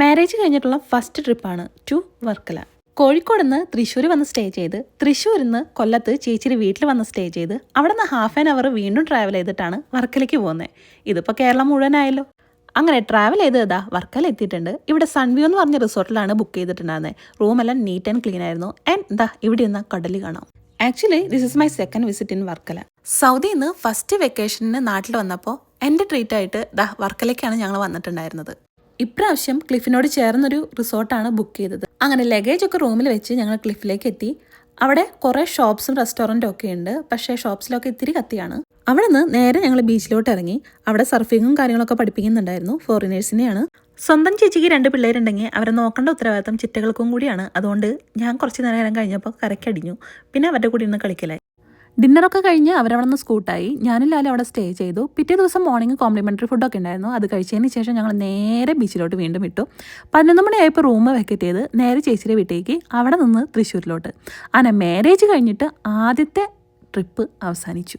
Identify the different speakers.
Speaker 1: Marriage കഴിഞ്ഞിട്ടുള്ള first ട്രിപ്പാണ് to Varkala. Kozhikode നിന്ന് തൃശ്ശൂർ വന്ന് സ്റ്റേ ചെയ്ത് തൃശ്ശൂരിൽ നിന്ന് കൊല്ലത്ത് ചേച്ചിയുടെ വീട്ടിൽ വന്ന് സ്റ്റേ ചെയ്ത് അവിടെ നിന്ന് ഹാഫ് ആൻ അവർ വീണ്ടും ട്രാവൽ ചെയ്തിട്ടാണ് വർക്കലയ്ക്ക് പോകുന്നത്. ഇതിപ്പോൾ കേരളം മുഴുവനായല്ലോ. അങ്ങനെ ട്രാവൽ ചെയ്തതാ വർക്കല എത്തിയിട്ടുണ്ട്. ഇവിടെ സൺവ്യൂ എന്ന് പറഞ്ഞ റിസോർട്ടിലാണ് ബുക്ക് ചെയ്തിട്ടുണ്ടായിരുന്നത്. റൂമെല്ലാം നീറ്റ് ആൻഡ് ക്ലീൻ ആയിരുന്നു. ആൻഡ് ഇവിടെ നിന്ന് കടൽ കാണാം. Actually this is my second visit in Varkala. സൗദിയിൽ നിന്ന് ഫസ്റ്റ് വെക്കേഷന് നാട്ടിൽ വന്നപ്പോൾ എൻ്റെ ട്രീറ്റായിട്ട് വർക്കലയ്ക്കാണ് ഞങ്ങൾ വന്നിട്ടുണ്ടായിരുന്നത്. ഇപ്രാവശ്യം ക്ലിഫിനോട് ചേർന്നൊരു റിസോർട്ടാണ് ബുക്ക് ചെയ്തത്. അങ്ങനെ ലഗേജ് ഒക്കെ റൂമിൽ വെച്ച് ഞങ്ങൾ ക്ലിഫിലേക്ക് എത്തി. അവിടെ കുറേ ഷോപ്സും റെസ്റ്റോറൻറ്റും ഒക്കെ ഉണ്ട്. പക്ഷേ ഷോപ്സിലൊക്കെ ഇത്തിരി കത്തിയാണ്. അവിടെ നിന്ന് നേരെ ഞങ്ങൾ ബീച്ചിലോട്ട് ഇറങ്ങി. അവിടെ സർഫിങ്ങും കാര്യങ്ങളൊക്കെ പഠിപ്പിക്കുന്നുണ്ടായിരുന്നു. ഫോറിനേഴ്സിനെയാണ്. സ്വന്തം ചേച്ചിക്ക് 2 പിള്ളേരുണ്ടെങ്കിൽ അവരെ നോക്കേണ്ട ഉത്തരവാദിത്തം ചിറ്റകൾക്കും കൂടിയാണ്. അതുകൊണ്ട് ഞാൻ കുറച്ച് നേരം കഴിഞ്ഞപ്പോൾ കരക്കടിഞ്ഞു. പിന്നെ അവരുടെ കൂടി ഇന്ന് കളിക്കലായി. ഡിന്നറൊക്കെ കഴിഞ്ഞ് അവരവിടെ നിന്ന് സ്കൂട്ടായി. ഞാനും ലാലും അവിടെ സ്റ്റേ ചെയ്തു. പിറ്റേ ദിവസം മോർണിംഗ് കോംപ്ലിമെൻ്ററി ഫുഡൊക്കെ ഉണ്ടായിരുന്നു. അത് കഴിച്ചതിന് ശേഷം ഞങ്ങൾ നേരെ ബീച്ചിലോട്ട് വീണ്ടും വിട്ടു. 11 മണിയായപ്പോൾ റൂം വെക്കറ്റ് ചെയ്ത് നേരെ ചേച്ചിയുടെ വീട്ടിലേക്ക്, അവിടെ നിന്ന് തൃശ്ശൂരിലോട്ട്. അങ്ങനെ മാരേജ് കഴിഞ്ഞിട്ട് ആദ്യത്തെ ട്രിപ്പ് അവസാനിച്ചു.